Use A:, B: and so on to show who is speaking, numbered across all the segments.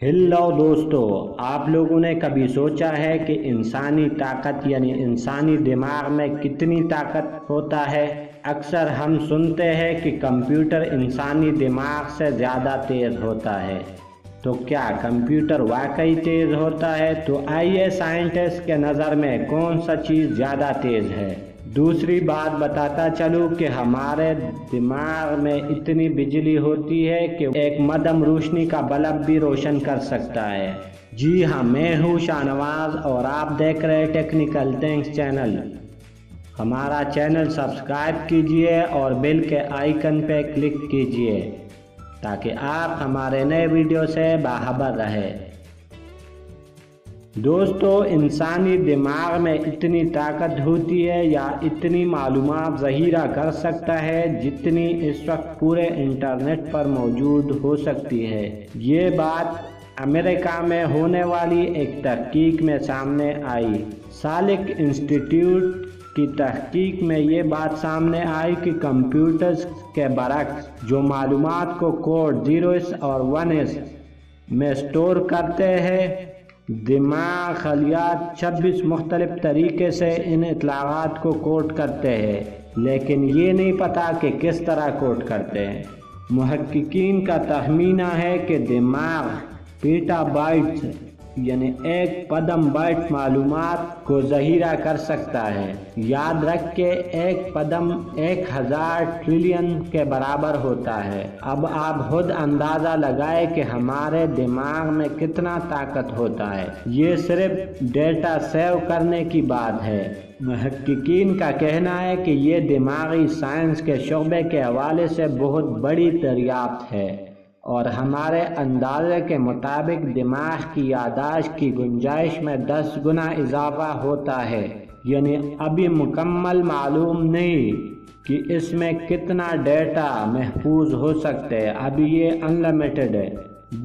A: Hello دوستو، آپ لوگوں نے کبھی سوچا ہے کہ انسانی طاقت یعنی انسانی دماغ میں کتنی طاقت ہوتا ہے؟ اکثر ہم سنتے ہیں کہ کمپیوٹر انسانی دماغ سے زیادہ تیز ہوتا ہے۔ تو کیا کمپیوٹر واقعی تیز ہوتا ہے؟ تو آئیے سائنٹسٹ کے نظر میں کون سا چیز زیادہ تیز ہے؟ دوسری بات بتاتا چلوں کہ ہمارے دماغ میں اتنی بجلی ہوتی ہے کہ ایک مدھم روشنی کا بلب بھی روشن کر سکتا ہے۔ جی ہاں، میں ہوں شاہنواز اور آپ دیکھ رہے ٹیکنیکل تھنگس چینل۔ ہمارا چینل سبسکرائب کیجئے اور بیل کے آئیکن پہ کلک کیجئے تاکہ آپ ہمارے نئے ویڈیو سے باخبر رہے۔ دوستو، انسانی دماغ میں اتنی طاقت ہوتی ہے یا اتنی معلومات ذخیرہ کر سکتا ہے جتنی اس وقت پورے انٹرنیٹ پر موجود ہو سکتی ہے۔ یہ بات امریکہ میں ہونے والی ایک تحقیق میں سامنے آئی۔ سالک انسٹی ٹیوٹ کی تحقیق میں یہ بات سامنے آئی کہ کمپیوٹرز کے برعکس جو معلومات کو کوڈ 0s اور 1s میں سٹور کرتے ہیں، دماغ خلیات 26 مختلف طریقے سے ان اطلاعات کو کوڈ کرتے ہیں، لیکن یہ نہیں پتا کہ کس طرح کوڈ کرتے ہیں۔ محققین کا تخمینہ ہے کہ دماغ پیٹا بائٹس یعنی ایک پدم بائٹ معلومات کو ذخیرہ کر سکتا ہے۔ یاد رکھ کے ایک پدم 1000 ٹریلین کے برابر ہوتا ہے۔ اب آپ خود اندازہ لگائے کہ ہمارے دماغ میں کتنا طاقت ہوتا ہے۔ یہ صرف ڈیٹا سیو کرنے کی بات ہے۔ محققین کا کہنا ہے کہ یہ دماغی سائنس کے شعبے کے حوالے سے بہت بڑی دریافت ہے اور ہمارے اندازے کے مطابق دماغ کی یادداشت کی گنجائش میں 10 گنا اضافہ ہوتا ہے۔ یعنی ابھی مکمل معلوم نہیں کہ اس میں کتنا ڈیٹا محفوظ ہو سکتے ہیں، ابھی یہ انلمیٹڈ ہے۔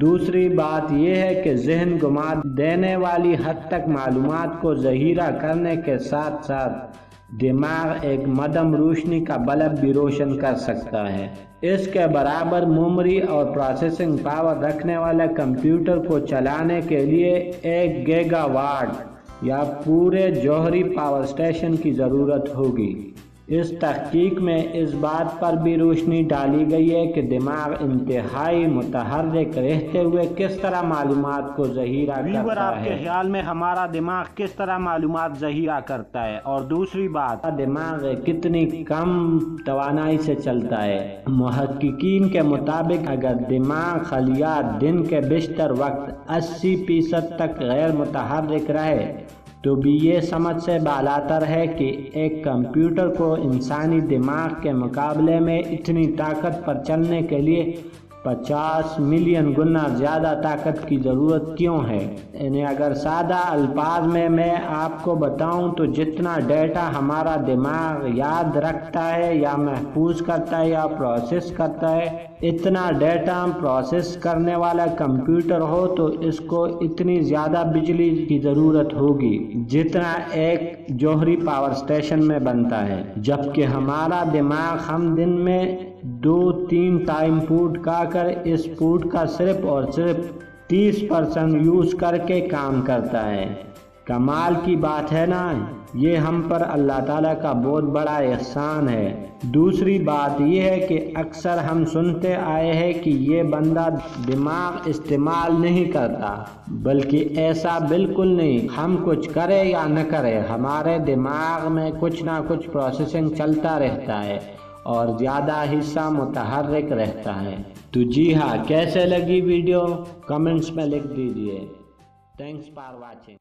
A: دوسری بات یہ ہے کہ ذہن گما دینے والی حد تک معلومات کو ذخیرہ کرنے کے ساتھ ساتھ دماغ ایک مدھم روشنی کا بلب بھی روشن کر سکتا ہے۔ اس کے برابر میموری اور پروسیسنگ پاور رکھنے والے کمپیوٹر کو چلانے کے لیے 1 گیگا واٹ یا پورے جوہری پاور اسٹیشن کی ضرورت ہوگی۔ اس تحقیق میں اس بات پر بھی روشنی ڈالی گئی ہے کہ دماغ انتہائی متحرک رہتے ہوئے کس طرح معلومات کو ذخیرہ کرتا ہے۔ آپ کے خیال میں ہمارا دماغ کس طرح معلومات ذخیرہ کرتا ہے؟ اور دوسری بات، دماغ کتنی کم توانائی سے چلتا ہے؟ محققین کے مطابق اگر دماغ خلیات دن کے بیشتر وقت 80% تک غیر متحرک رہے تو بھی یہ سمجھ سے بالاتر ہے کہ ایک کمپیوٹر کو انسانی دماغ کے مقابلے میں اتنی طاقت پر چلنے کے لیے 50 ملین گنا زیادہ طاقت کی ضرورت کیوں ہے؟ یعنی اگر سادہ الفاظ میں آپ کو بتاؤں تو جتنا ڈیٹا ہمارا دماغ یاد رکھتا ہے یا محفوظ کرتا ہے یا پروسیس کرتا ہے، اتنا ڈیٹا پروسیس کرنے والا کمپیوٹر ہو تو اس کو اتنی زیادہ بجلی کی ضرورت ہوگی جتنا ایک جوہری پاور اسٹیشن میں بنتا ہے، جبکہ ہمارا دماغ ہم دن میں 2-3 ٹائم فوڈ کھا کر اس فوڈ کا صرف اور صرف 30% یوز کر کے کام کرتا ہے۔ کمال کی بات ہے نا؟ یہ ہم پر اللہ تعالیٰ کا بہت بڑا احسان ہے۔ دوسری بات یہ ہے کہ اکثر ہم سنتے آئے ہیں کہ یہ بندہ دماغ استعمال نہیں کرتا، بلکہ ایسا بالکل نہیں۔ ہم کچھ کرے یا نہ کرے، ہمارے دماغ میں کچھ نہ کچھ پروسیسنگ چلتا رہتا ہے اور زیادہ حصہ متحرک رہتا ہے۔ تو جی ہاں، کیسے لگی ویڈیو کمنٹس میں لکھ دیجئے۔ Thanks for watching.